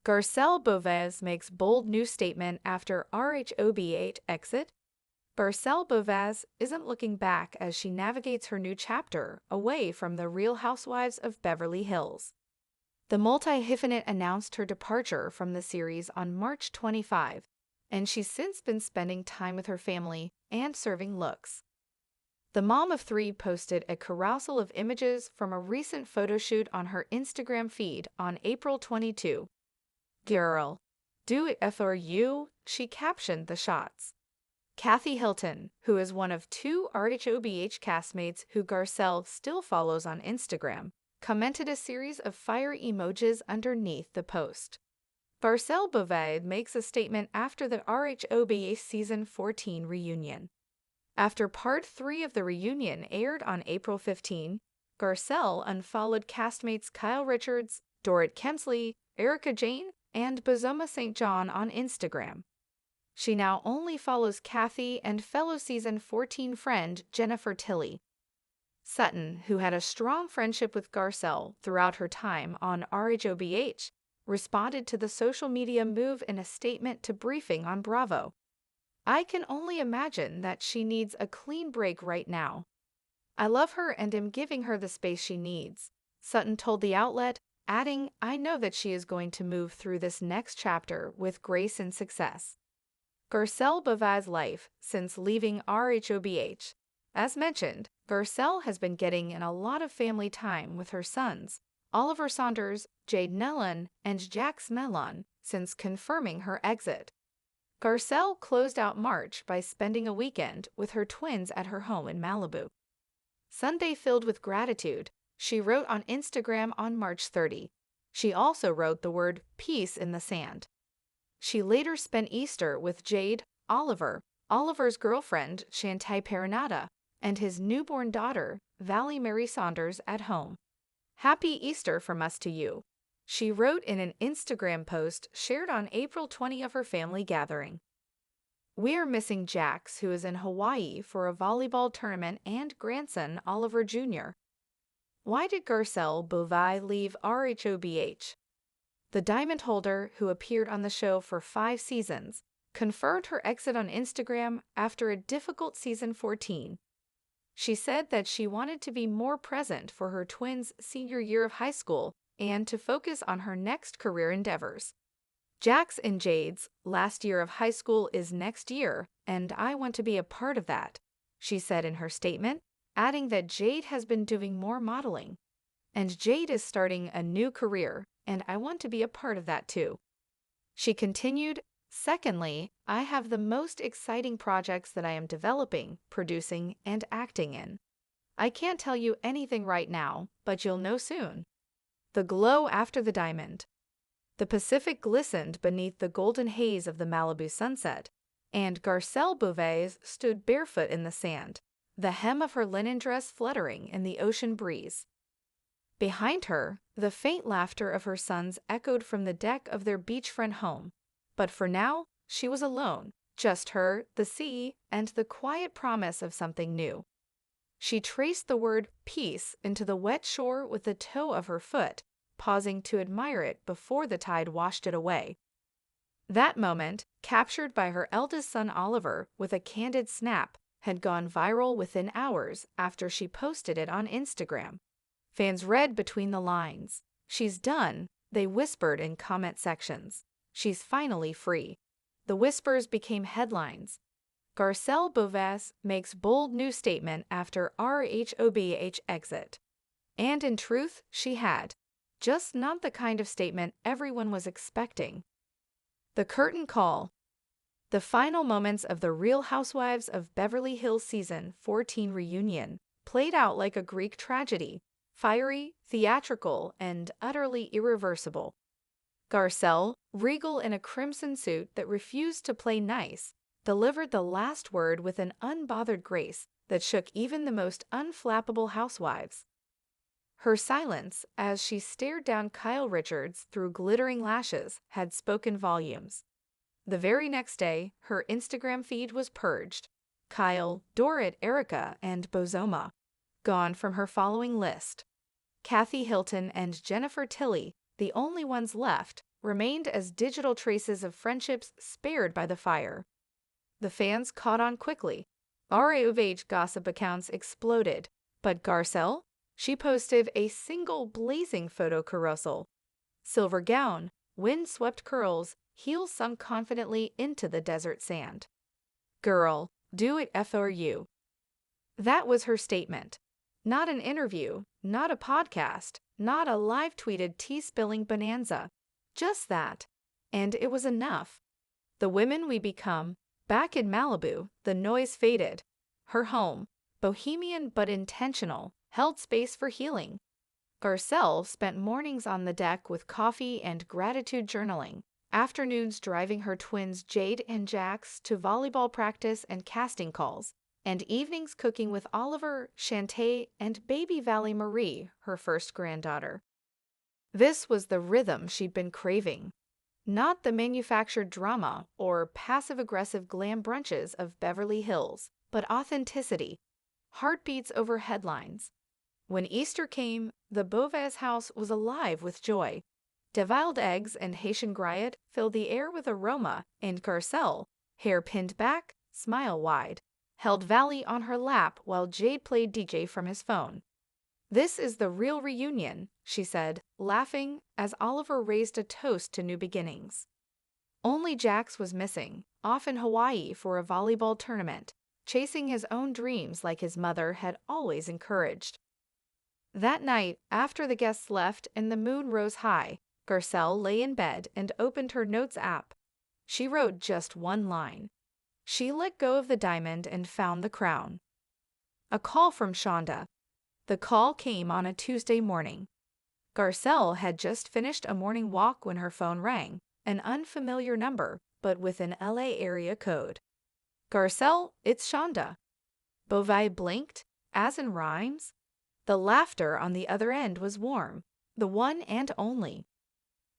Garcelle Beauvais makes bold new statement after RHOBH exit. Garcelle Beauvais isn't looking back as she navigates her new chapter away from the Real Housewives of Beverly Hills. The multi-hyphenate announced her departure from the series on March 25, and she's since been spending time with her family and serving looks. The mom of three posted a carousel of images from a recent photo shoot on her Instagram feed on April 22. "Girl, do it for you," she captioned the shots. Kathy Hilton, who is one of two RHOBH castmates who Garcelle still follows on Instagram, commented a series of fire emojis underneath the post. Garcelle Beauvais makes a statement after the RHOBH Season 14 reunion. After Part 3 of the reunion aired on April 15, Garcelle unfollowed castmates Kyle Richards, Dorit Kemsley, Erica Jane, and Bozoma St. John on Instagram. She now only follows Kathy and fellow Season 14 friend Jennifer Tilly. Sutton, who had a strong friendship with Garcelle throughout her time on RHOBH, responded to the social media move in a statement to Briefing on Bravo. "I can only imagine that she needs a clean break right now. I love her and am giving her the space she needs," Sutton told the outlet, adding, "I know that she is going to move through this next chapter with grace and success." Garcelle Beauvais' life since leaving RHOBH. As mentioned, Garcelle has been getting in a lot of family time with her sons, Oliver Saunders, Jade Nellon, and Jax Mellon, since confirming her exit. Garcelle closed out March by spending a weekend with her twins at her home in Malibu. "Sunday filled with gratitude," she wrote on Instagram on March 30. She also wrote the word peace in the sand. She later spent Easter with Jade, Oliver's girlfriend Shantae Perenata, and his newborn daughter, Valley Mary Saunders, at home. "Happy Easter from us to you," she wrote in an Instagram post shared on April 20 of her family gathering. "We're missing Jax, who is in Hawaii for a volleyball tournament, and grandson Oliver Jr." Why did Garcelle Beauvais leave RHOBH? The diamond holder, who appeared on the show for 5 seasons, confirmed her exit on Instagram after a difficult Season 14. She said that she wanted to be more present for her twins' senior year of high school and to focus on her next career endeavors. "Jax and Jade's last year of high school is next year, and I want to be a part of that," she said in her statement, adding that Jade has been doing more modeling. "And Jade is starting a new career, and I want to be a part of that too." She continued, "Secondly, I have the most exciting projects that I am developing, producing, and acting in. I can't tell you anything right now, but you'll know soon." The glow after the diamond. The Pacific glistened beneath the golden haze of the Malibu sunset, and Garcelle Beauvais stood barefoot in the sand, the hem of her linen dress fluttering in the ocean breeze. Behind her, the faint laughter of her sons echoed from the deck of their beachfront home. But for now, she was alone, just her, the sea, and the quiet promise of something new. She traced the word peace into the wet shore with the toe of her foot, pausing to admire it before the tide washed it away. That moment, captured by her eldest son Oliver with a candid snap, had gone viral within hours after she posted it on Instagram. Fans read between the lines. "She's done," they whispered in comment sections. "She's finally free." The whispers became headlines. Garcelle Beauvais makes bold new statement after RHOBH exit. And in truth, she had. Just not the kind of statement everyone was expecting. The curtain call. The final moments of the Real Housewives of Beverly Hills Season 14 reunion played out like a Greek tragedy. Fiery, theatrical, and utterly irreversible. Garcelle, regal in a crimson suit that refused to play nice, delivered the last word with an unbothered grace that shook even the most unflappable housewives. Her silence, as she stared down Kyle Richards through glittering lashes, had spoken volumes. The very next day, her Instagram feed was purged. Kyle, Dorit, Erica, and Bozoma gone from her following list. Kathy Hilton and Jennifer Tilly, the only ones left, remained as digital traces of friendships spared by the fire. The fans caught on quickly. RHOBH gossip accounts exploded, but Garcelle? She posted a single blazing photo carousel. Silver gown, wind-swept curls, heels sunk confidently into the desert sand. "Girl, do it for you." That was her statement. Not an interview, not a podcast, not a live-tweeted tea-spilling bonanza. Just that. And it was enough. The women we become. Back in Malibu, the noise faded. Her home, bohemian but intentional, held space for healing. Garcelle spent mornings on the deck with coffee and gratitude journaling, afternoons driving her twins Jade and Jax to volleyball practice and casting calls, and evenings cooking with Oliver, Shantae, and baby Valley Marie, her first granddaughter. This was the rhythm she'd been craving. Not the manufactured drama or passive-aggressive glam brunches of Beverly Hills, but authenticity, heartbeats over headlines. When Easter came, the Beauvais house was alive with joy. Deviled eggs and Haitian gruyot filled the air with aroma, and Garcelle, hair pinned back, smile wide, held Valley on her lap while Jade played DJ from his phone. "This is the real reunion," she said, laughing as Oliver raised a toast to new beginnings. Only Jax was missing, off in Hawaii for a volleyball tournament, chasing his own dreams like his mother had always encouraged. That night, after the guests left and the moon rose high, Garcelle lay in bed and opened her notes app. She wrote just one line. She let go of the diamond and found the crown. A call from Shonda. The call came on a Tuesday morning. Garcelle had just finished a morning walk when her phone rang, an unfamiliar number, but with an LA area code. "Garcelle, it's Shonda." Beauvais blinked, as in rhymes. The laughter on the other end was warm, the one and only.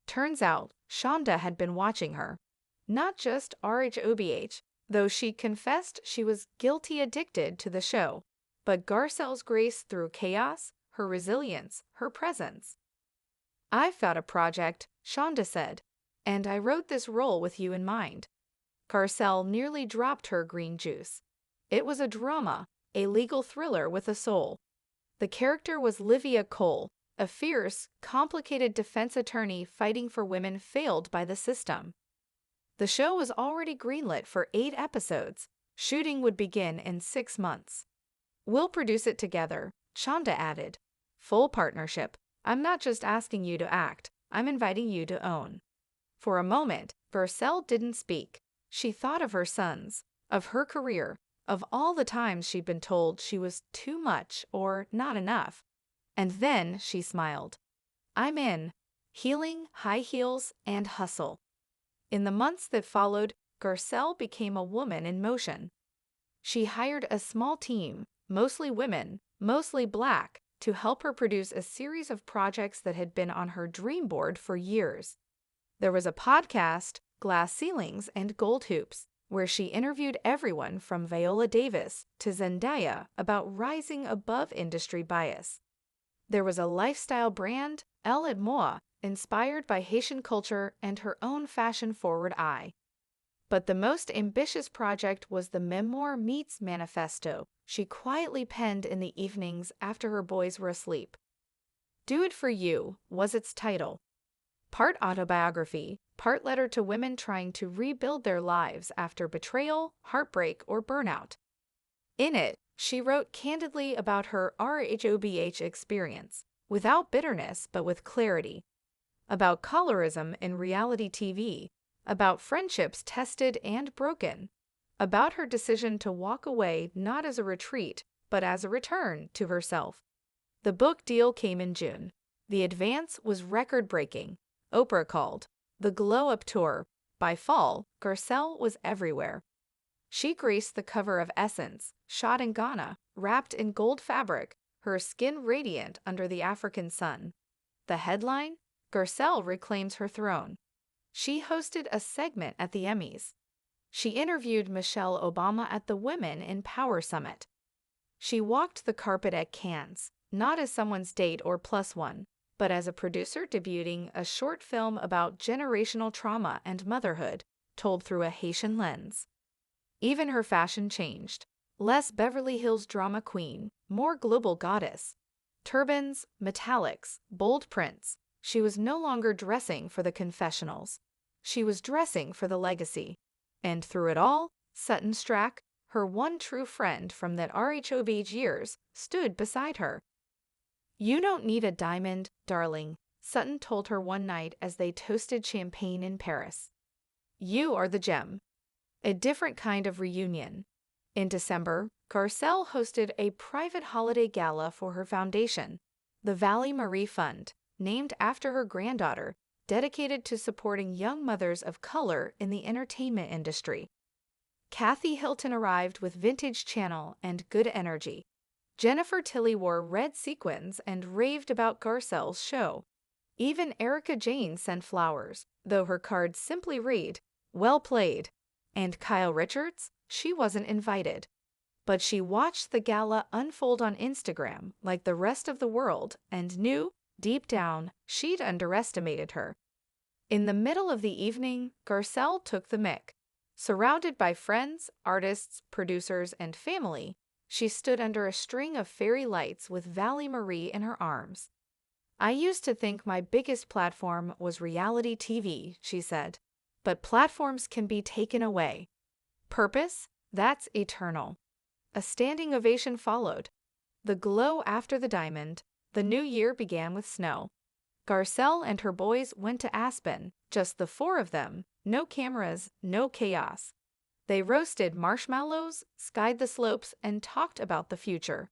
Turns out, Shonda had been watching her. Not just RHOBH, though she confessed she was guilty addicted to the show, but Garcelle's grace through chaos, her resilience, her presence. "I've got a project," Shonda said, "and I wrote this role with you in mind." Garcelle nearly dropped her green juice. It was a drama, a legal thriller with a soul. The character was Livia Cole, a fierce, complicated defense attorney fighting for women failed by the system. The show was already greenlit for 8 episodes. Shooting would begin in 6 months. "We'll produce it together," Shonda added. "Full partnership. I'm not just asking you to act, I'm inviting you to own." For a moment, Garcelle didn't speak. She thought of her sons, of her career, of all the times she'd been told she was too much or not enough. And then she smiled. "I'm in. Healing, high heels, and hustle." In the months that followed, Garcelle became a woman in motion. She hired a small team, mostly women, mostly Black, to help her produce a series of projects that had been on her dream board for years. There was a podcast, Glass Ceilings and Gold Hoops, where she interviewed everyone from Viola Davis to Zendaya about rising above industry bias. There was a lifestyle brand, Elle et Moi, inspired by Haitian culture and her own fashion-forward eye. But the most ambitious project was the Memoir Meets Manifesto she quietly penned in the evenings after her boys were asleep. "Do It For You" was its title. Part autobiography, part letter to women trying to rebuild their lives after betrayal, heartbreak, or burnout. In it, she wrote candidly about her RHOBH experience, without bitterness but with clarity. About colorism in reality TV, about friendships tested and broken, about her decision to walk away not as a retreat, but as a return to herself. The book deal came in June. The advance was record-breaking. Oprah called. The glow-up tour. By fall, Garcelle was everywhere. She graced the cover of Essence, shot in Ghana, wrapped in gold fabric, her skin radiant under the African sun. The headline? Garcelle reclaims her throne. She hosted a segment at the Emmys. She interviewed Michelle Obama at the Women in Power Summit. She walked the carpet at Cannes, not as someone's date or plus one, but as a producer debuting a short film about generational trauma and motherhood, told through a Haitian lens. Even her fashion changed. Less Beverly Hills drama queen, more global goddess. Turbans, metallics, bold prints. She was no longer dressing for the confessionals. She was dressing for the legacy. And through it all, Sutton Strack, her one true friend from that RHOBH years, stood beside her. "You don't need a diamond, darling," Sutton told her one night as they toasted champagne in Paris. "You are the gem." A different kind of reunion. In December, Garcelle hosted a private holiday gala for her foundation, the Valley Marie Fund, named after her granddaughter, dedicated to supporting young mothers of color in the entertainment industry. Kathy Hilton arrived with vintage channel and good energy. Jennifer Tilly wore red sequins and raved about Garcelle's show. Even Erica Jane sent flowers, though her card simply read, "Well played." And Kyle Richards? She wasn't invited. But she watched the gala unfold on Instagram like the rest of the world and knew, deep down, she'd underestimated her. In the middle of the evening, Garcelle took the mic. Surrounded by friends, artists, producers, and family, she stood under a string of fairy lights with Valley Marie in her arms. "I used to think my biggest platform was reality TV," she said. "But platforms can be taken away. Purpose? That's eternal." A standing ovation followed. The glow after the diamond, the new year began with snow. Garcelle and her boys went to Aspen, just the four of them, no cameras, no chaos. They roasted marshmallows, skied the slopes, and talked about the future.